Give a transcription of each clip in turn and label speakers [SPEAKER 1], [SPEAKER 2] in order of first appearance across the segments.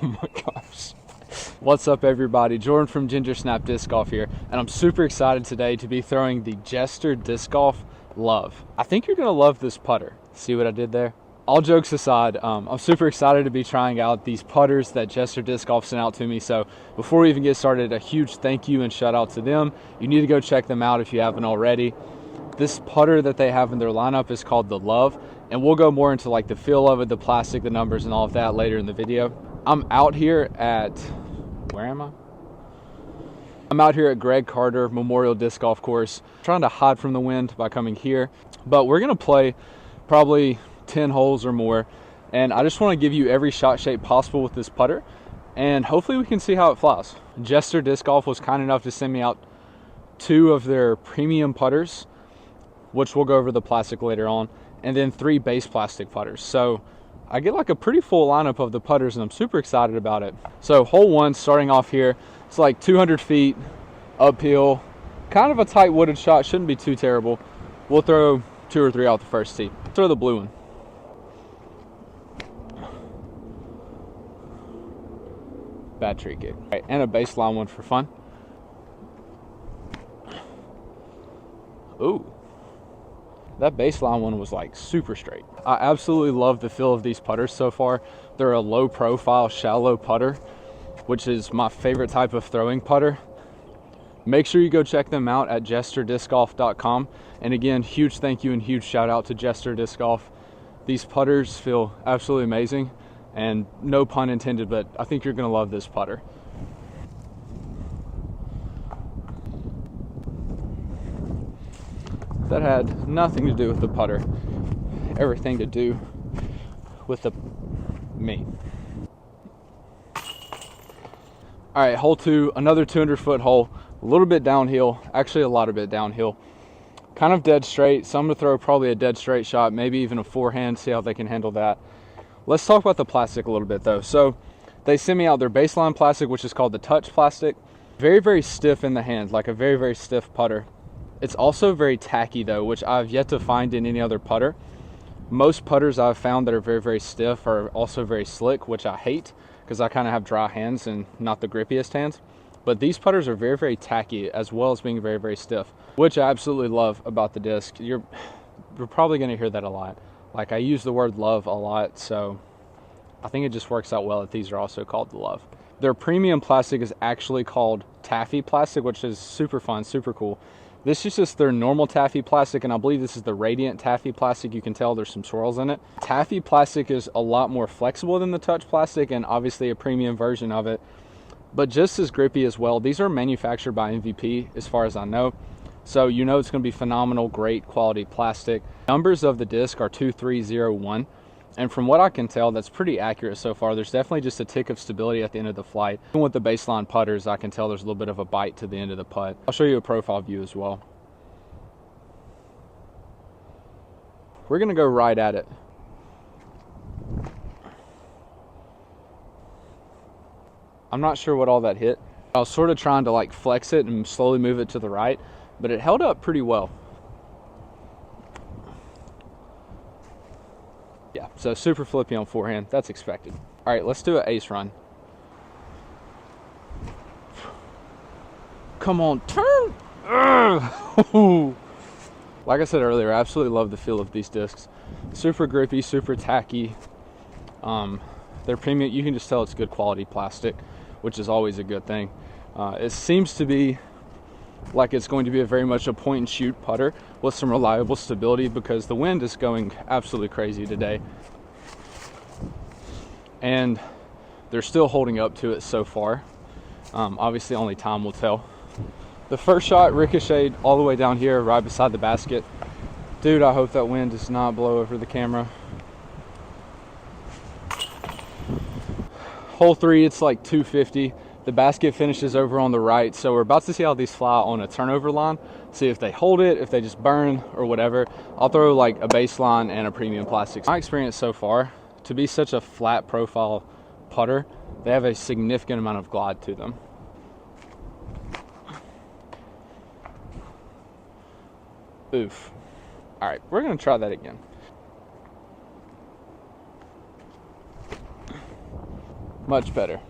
[SPEAKER 1] Oh my gosh. What's up everybody, Jordan from Ginger Snap Disc Golf here, and I'm super excited today to be throwing the Jester Disc Golf Love. I think you're going to love this putter. See what I did there? All jokes aside, I'm super excited to be trying out these putters that Jester Disc Golf sent out to me. So before we even get started, a huge thank you and shout out to them. You need to go check them out if you haven't already. This putter that they have in their lineup is called the Love, and we'll go more into like the feel of it, the plastic, the numbers, and all of that later in the video. I'm out here at, where am I? I'm out here at Greg Carter Memorial Disc Golf Course, trying to hide from the wind by coming here, but we're gonna play probably 10 holes or more, and I just want to give you every shot shape possible with this putter, and hopefully we can see how it flies. Jester Disc Golf was kind enough to send me out 2 of their premium putters, which we'll go over the plastic later on, and then 3 base plastic putters. So I get like a pretty full lineup of the putters, and I'm super excited about it. So hole 1, starting off here, it's like 200 feet uphill, kind of a tight wooded shot, shouldn't be too terrible. We'll throw 2 or 3 out the first tee. Throw the blue one. Bad tree kick. All right, and a baseline one for fun. Ooh. That baseline one was like super straight. I absolutely love the feel of these putters so far. They're a low profile, shallow putter, which is my favorite type of throwing putter. Make sure you go check them out at jesterdiscgolf.com. And again, huge thank you and huge shout out to Jester Disc Golf. These putters feel absolutely amazing, and no pun intended, but I think you're gonna love this putter. That had nothing to do with the putter, everything to do with me. All right, hole 2, another 200-foot hole, a little bit downhill, actually a lot of bit downhill. Kind of dead straight, so I'm gonna throw probably a dead straight shot, maybe even a forehand, see how they can handle that. Let's talk about the plastic a little bit though. So they sent me out their baseline plastic, which is called the Touch plastic. Very, very stiff in the hand, like a very, very stiff putter. It's also very tacky though, which I've yet to find in any other putter. Most putters I've found that are very, very stiff are also very slick, which I hate because I kind of have dry hands and not the grippiest hands. But these putters are very, very tacky as well as being very, very stiff, which I absolutely love about the disc. You're probably going to hear that a lot. Like, I use the word love a lot, so I think it just works out well that these are also called the Love. Their premium plastic is actually called taffy plastic, which is super fun, super cool. This is just their normal taffy plastic, and I believe this is the radiant taffy plastic. You can tell there's some swirls in it. Taffy plastic is a lot more flexible than the Touch plastic, and obviously a premium version of it, but just as grippy as well. These are manufactured by MVP as far as I know, so you know it's going to be phenomenal, great quality plastic. Numbers of the disc are 2301, and from what I can tell, that's pretty accurate so far. There's definitely just a tick of stability at the end of the flight. Even with the baseline putters, I can tell there's a little bit of a bite to the end of the putt. I'll show you a profile view as well. We're going to go right at it. I'm not sure what all that hit. I was sort of trying to like flex it and slowly move it to the right, but it held up pretty well. Yeah, so super flippy on forehand. That's expected. All right, let's do an ace run. Come on, turn! Like I said earlier, I absolutely love the feel of these discs. Super grippy, super tacky. They're premium. You can just tell it's good quality plastic, which is always a good thing. It seems to be like it's going to be a very much a point and shoot putter with some reliable stability, because the wind is going absolutely crazy today, and they're still holding up to it so far. Obviously only time will tell. The first shot ricocheted all the way down here right beside the basket. Dude, I hope that wind does not blow over the camera. Hole 3, it's like 250. The basket finishes over on the right, so we're about to see how these fly on a turnover line, see if they hold it, if they just burn, or whatever. I'll throw like a baseline and a premium plastic. My experience so far, to be such a flat profile putter, they have a significant amount of glide to them. Oof. All right, we're gonna try that again. Much better.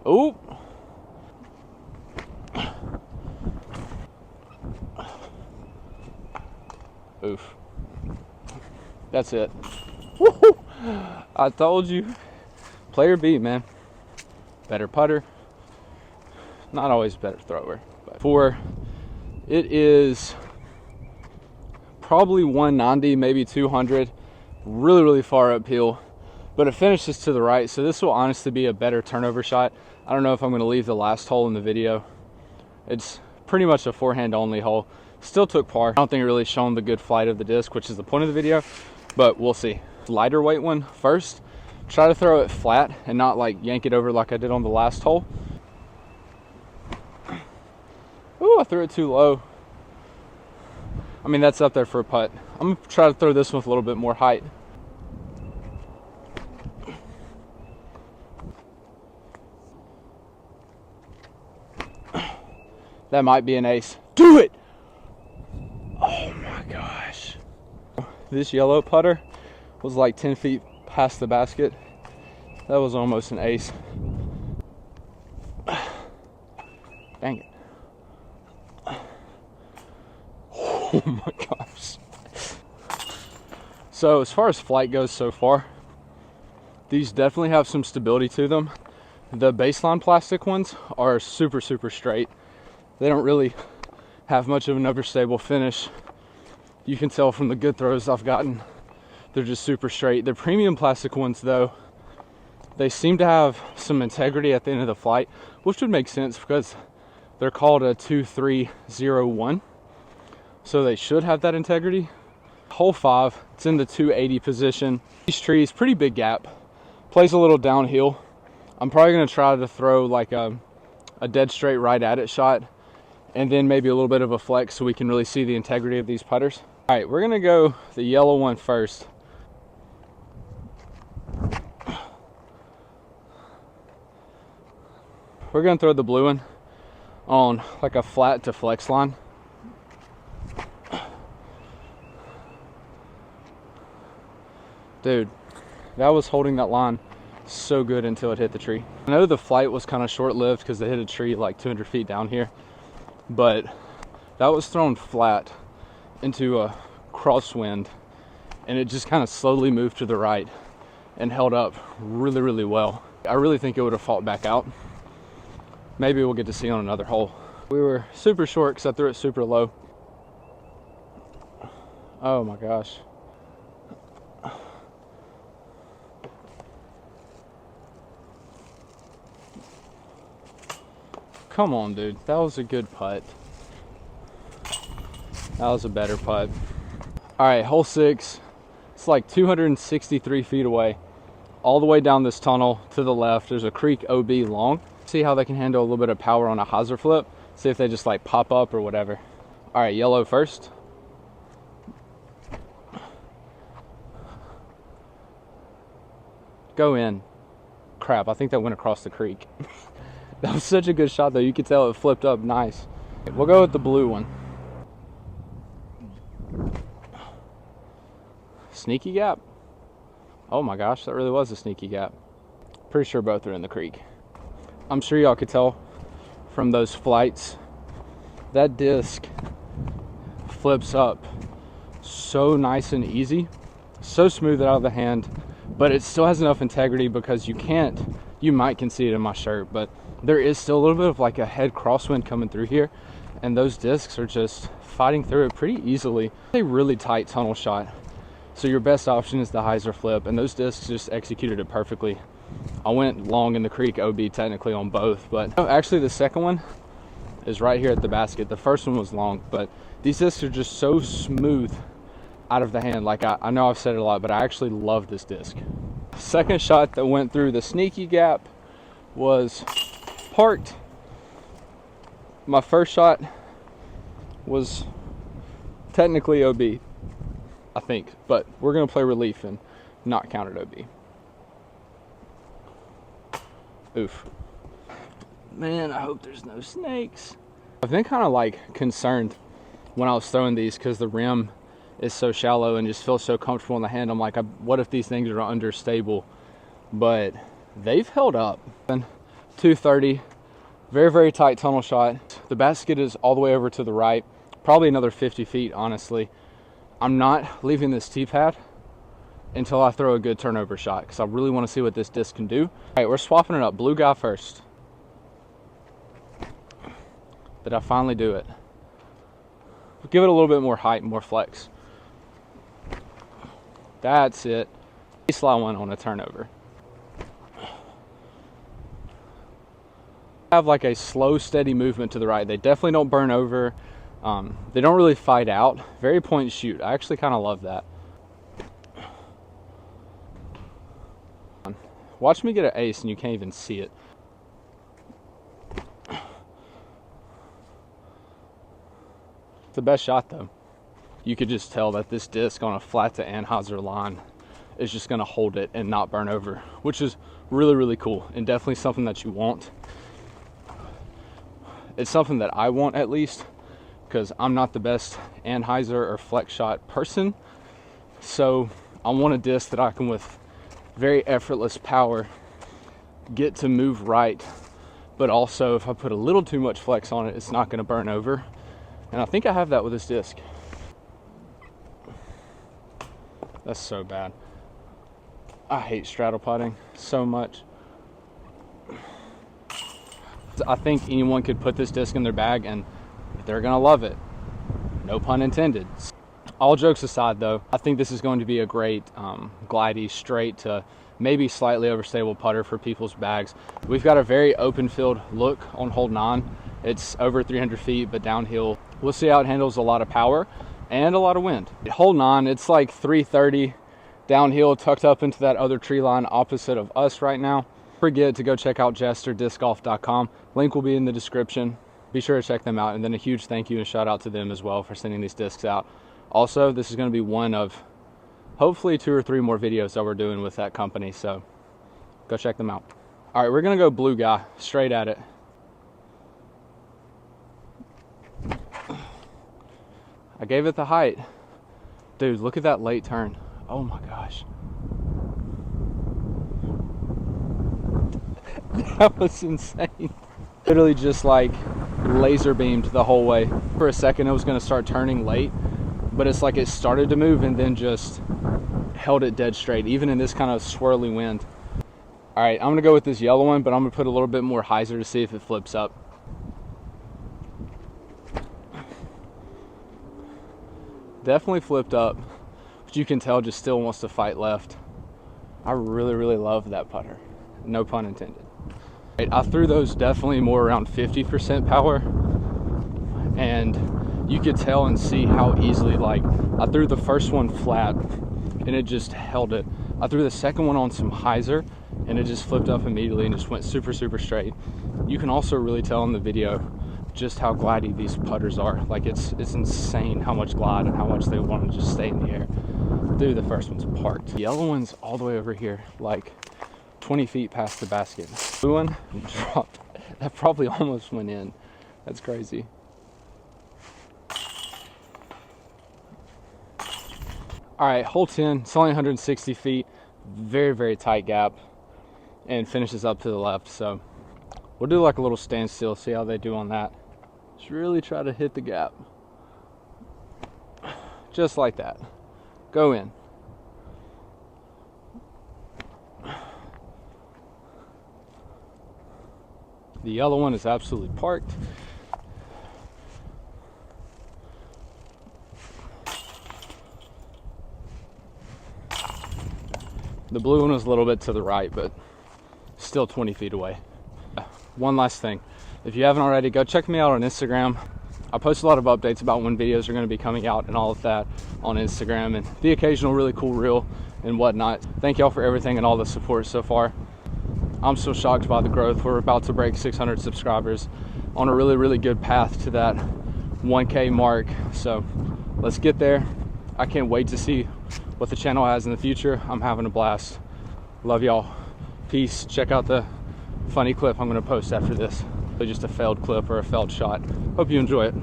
[SPEAKER 1] Ooh. Oof. That's it. Woo-hoo. I told you. Player B, man. Better putter. Not always better thrower. But for it is probably 190, maybe 200. Really, really far uphill. But it finishes to the right, so this will honestly be a better turnover shot. I don't know if I'm going to leave the last hole in the video. It's pretty much a forehand only hole. Still took par. I don't think it really shown the good flight of the disc, which is the point of the video, but we'll see. Lighter weight one first. Try to throw it flat and not like yank it over like I did on the last hole. Ooh, I threw it too low. I mean, that's up there for a putt. I'm going to try to throw this one with a little bit more height. That might be an ace. Do it! Oh my gosh. This yellow putter was like 10 feet past the basket. That was almost an ace. Dang it. Oh my gosh. So as far as flight goes so far, these definitely have some stability to them. The baseline plastic ones are super, super straight. They don't really have much of an overstable finish. You can tell from the good throws I've gotten. They're just super straight. The premium plastic ones though, they seem to have some integrity at the end of the flight, which would make sense because they're called a 2301. So they should have that integrity. Hole 5, it's in the 280 position. These trees, pretty big gap. Plays a little downhill. I'm probably gonna try to throw like a dead straight right at it shot, and then maybe a little bit of a flex so we can really see the integrity of these putters. All right, we're gonna go the yellow one first. We're gonna throw the blue one on like a flat to flex line. Dude, that was holding that line so good until it hit the tree. I know the flight was kind of short-lived because they hit a tree like 200 feet down here, but that was thrown flat into a crosswind, and it just kind of slowly moved to the right and held up really, really well. I really think it would have fought back out. Maybe we'll get to see on another hole. We were super short because I threw it super low. Oh my gosh. Come on, dude. That was a good putt. That was a better putt. All right, hole 6. It's like 263 feet away. All the way down this tunnel to the left, there's a creek OB long. See how they can handle a little bit of power on a hyzer flip. See if they just like pop up or whatever. All right, yellow first. Go in. Crap, I think that went across the creek. That was such a good shot though. You could tell it flipped up nice. We'll go with the blue one. Sneaky gap. Oh my gosh, that really was a sneaky gap. Pretty sure both are in the creek. I'm sure y'all could tell from those flights. That disc flips up so nice and easy. So smooth out of the hand. But it still has enough integrity because you might can see it in my shirt, but there is still a little bit of like a head crosswind coming through here, and those discs are just fighting through it pretty easily. A really tight tunnel shot, so your best option is the hyzer flip, and those discs just executed it perfectly. I went long in the creek OB technically on both, but actually the second one is right here at the basket. The first one was long, but these discs are just so smooth out of the hand. Like I know I've said it a lot, but I actually love this disc. Second shot that went through the sneaky gap was parked. My first shot was technically OB, I think, but we're gonna play relief and not count it OB. Oof. Man, I hope there's no snakes. I've been kind of like concerned when I was throwing these because the rim is so shallow and just feels so comfortable in the hand. I'm like, what if these things are understable? But they've held up. 230, very, very tight tunnel shot. The basket is all the way over to the right, probably another 50 feet, honestly. I'm not leaving this tee pad until I throw a good turnover shot because I really want to see what this disc can do. All right, we're swapping it up. Blue guy first. Did I finally do it? Give it a little bit more height and more flex. That's it. Slide one on a turnover. Have like a slow, steady movement to the right. They definitely don't burn over. They don't really fight out. Very point shoot. I actually kind of love that. Watch me get an ace and you can't even see it. It's the best shot though. You could just tell that this disc on a flat to Anheuser line is just going to hold it and not burn over, which is really, really cool and definitely something that you want. It's something that I want, at least, because I'm not the best Anheuser or flex shot person. So I want a disc that I can, with very effortless power, get to move right, but also if I put a little too much flex on it, it's not going to burn over. And I think I have that with this disc. That's so bad. I hate straddle putting so much. I think anyone could put this disc in their bag and they're gonna love it. No pun intended. All jokes aside though, I think this is going to be a great glidey, straight to maybe slightly overstable putter for people's bags. We've got a very open field look on hole 9. It's over 300 feet, but downhill. We'll see how it handles a lot of power and a lot of wind. Hole 9, it's like 330 downhill, tucked up into that other tree line opposite of us right now. Don't forget to go check out jesterdiscgolf.com. Link will be in the description. Be sure to check them out. And then a huge thank you and shout out to them as well for sending these discs out. Also, this is going to be one of hopefully 2 or 3 more videos that we're doing with that company. So go check them out. All right, we're going to go blue guy, straight at it. I gave it the height. Dude, look at that late turn. Oh my gosh. That was insane. Literally just like laser beamed the whole way. For a second it was going to start turning late, but it's like it started to move and then just held it dead straight, even in this kind of swirly wind. All right, I'm going to go with this yellow one, but I'm going to put a little bit more hyzer to see if it flips up. Definitely flipped up, but you can tell just still wants to fight left. I really, really love that putter. No pun intended. I threw those definitely more around 50% power, and you could tell and see how easily, like, I threw the first one flat and it just held it. I threw the second one on some hyzer and it just flipped up immediately and just went super, super straight. You can also really tell in the video just how glidey these putters are. Like, it's insane how much glide and how much they want to just stay in the air. Dude, the first one's parked. The yellow one's all the way over here, like 20 feet past the basket. Blue one dropped. That probably almost went in. That's crazy. All right, hole 10, it's only 160 feet. Very, very tight gap and finishes up to the left. So we'll do like a little standstill, see how they do on that. Just really try to hit the gap. Just like that. Go in. The yellow one is absolutely parked. The blue one was a little bit to the right, but still 20 feet away. One last thing. If you haven't already, go check me out on Instagram. I post a lot of updates about when videos are going to be coming out and all of that on Instagram, and the occasional really cool reel and whatnot. Thank y'all for everything and all the support so far. I'm still shocked by the growth. We're about to break 600 subscribers, on a really, really good path to that 1K mark. So let's get there. I can't wait to see what the channel has in the future. I'm having a blast. Love y'all. Peace. Check out the funny clip I'm going to post after this. Just a failed clip or a failed shot. Hope you enjoy it.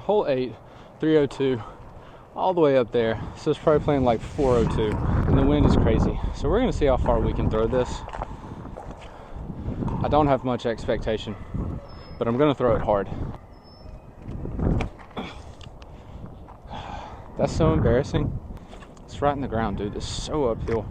[SPEAKER 1] Hole 8, 302, all the way up there. So it's probably playing like 402, and the wind is crazy. So we're going to see how far we can throw this. don't have much expectation, but I'm gonna throw it hard. That's so embarrassing. It's right in the ground, dude. It's so uphill.